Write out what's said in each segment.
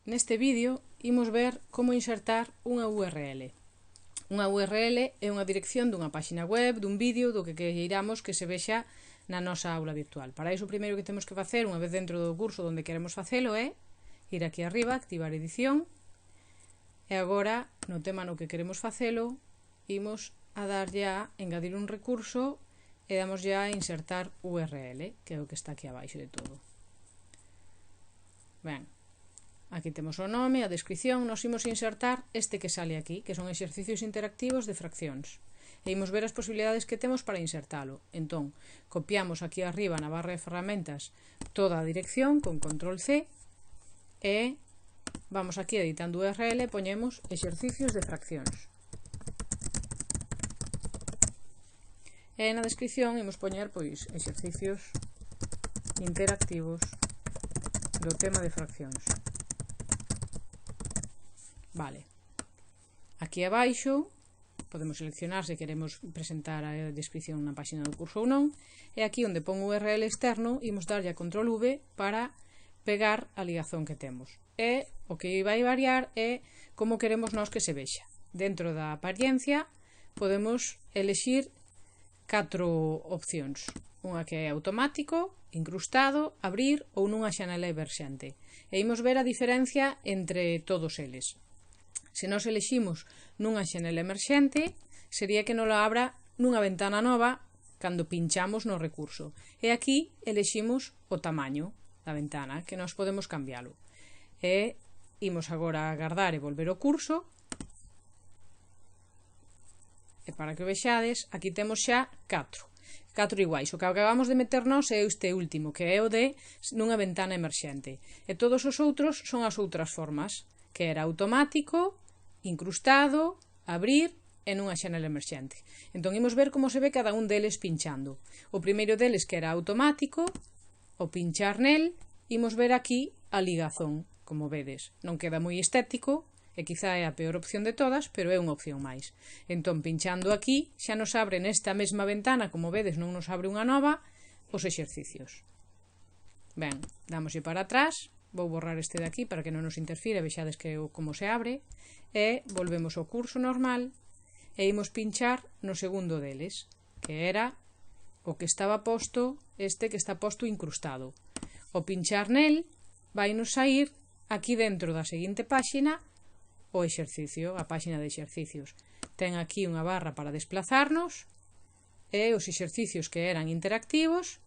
Neste vídeo imos ver como insertar unha URL. Unha URL é unha dirección dunha páxina web, dun vídeo, do que queiramos que se vexa na nosa aula virtual. Para iso o primeiro que temos que facer, unha vez dentro do curso onde queremos facelo, é ir aquí arriba, activar edición, e agora no tema no que queremos facelo imos a darlle a engadir un recurso e damos ya a insertar URL, que é o que está aquí abaixo de todo. Ben, aquí temos o nome, a descripción. Nos imos insertar este que sale aquí, que son exercicios interactivos de fraccións, e imos ver as posibilidades que temos para insertalo. Entón, copiamos aquí arriba na barra de ferramentas toda a dirección con control C e vamos aquí editando URL e poñemos exercicios de fraccións. E na descripción imos poñer pois exercicios interactivos do tema de fraccións. Vale. Aquí abaixo podemos seleccionar se queremos presentar a descripción na páxina do curso ou non, e aquí onde pon URL externo imos darlle a control V para pegar a ligazón que temos. E o que vai variar é como queremos nós que se vexa. Dentro da apariencia podemos elexir 4 opcións. Unha que é automático, incrustado, abrir ou nunha xanela emerxente. E imos ver a diferencia entre todos eles. Se nós eleximos nunha xanela emerxente, sería que non la abra nunha ventana nova cando pinchamos no recurso. E aquí eleximos o tamaño da ventana, que nós podemos cambiálo. E imos agora a agardar e volver ao curso. E para que o vexades, aquí temos xa 4 iguais. O que acabamos de meternos é este último, que é o de nunha ventana emerxente. E todos os outros son as outras formas, que era automático, incrustado, abrir e nunha xanela emerxente. Entón imos ver como se ve cada un deles pinchando. O primeiro deles, que era automático, o pinchar nel, imos ver aquí a ligazón. Como vedes, non queda moi estético, e quizá é a peor opción de todas, pero é unha opción máis. Entón, pinchando aquí, xa nos abre nesta mesma ventana, como vedes, non nos abre unha nova, os exercicios. Ben, dámoslle para atrás, vou borrar este de aquí para que non nos interfira, vexades que como se abre, e volvemos ao curso normal, e imos pinchar no segundo deles, que era o que estaba posto, este que está posto incrustado. O pinchar nel, vai nos sair aquí dentro da seguinte páxina, o exercicio, a páxina de exercicios. Ten aquí unha barra para desplazarnos e os exercicios que eran interactivos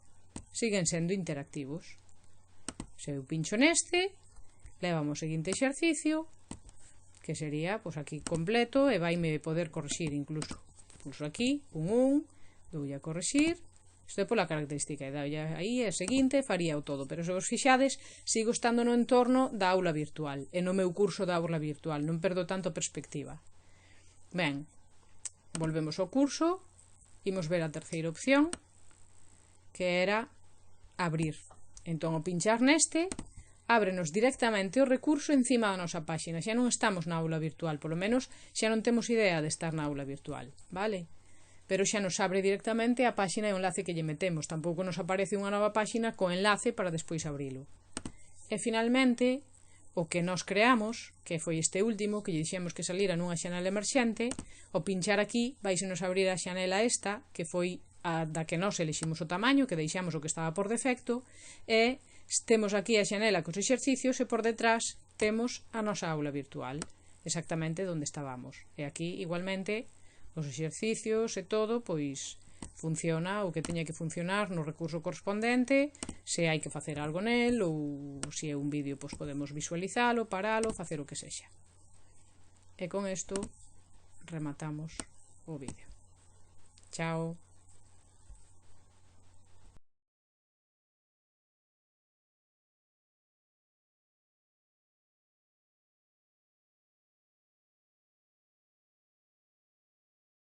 siguen sendo interactivos. Se eu pincho neste, levamos o seguinte exercicio, que sería pois aquí completo, e vaime poder corrixir incluso. Pulso aquí, un 1, doulle a corrixir. Isto é pola característica, e aí é seguinte, faría o todo, pero se vos fixades, sigo estando no entorno da aula virtual, e no meu curso da aula virtual, non perdo tanto perspectiva. Ben, volvemos ao curso, imos ver a terceira opción, que era abrir. Entón, ao pinchar neste, ábrenos directamente o recurso encima da nosa páxina, xa non estamos na aula virtual, polo menos xa non temos idea de estar na aula virtual, vale? Pero xa nos abre directamente a páxina e o enlace que lle metemos. Tampouco nos aparece unha nova páxina co enlace para despois abrilo. E finalmente, o que nos creamos, que foi este último, que lle dixemos que salira nunha xanela emerxente, o pinchar aquí vais nos abrir a xanela esta, que foi a da que nós eleximos o tamaño, que deixamos o que estaba por defecto, e temos aquí a xanela cos exercicios e por detrás temos a nosa aula virtual, exactamente onde estábamos. E aquí, igualmente, os exercicios e todo, pois funciona o que teña que funcionar no recurso correspondente, se hai que facer algo nel ou se é un vídeo, pois podemos visualizalo, paralo, facer o que sexa. E con isto rematamos o vídeo. Chao.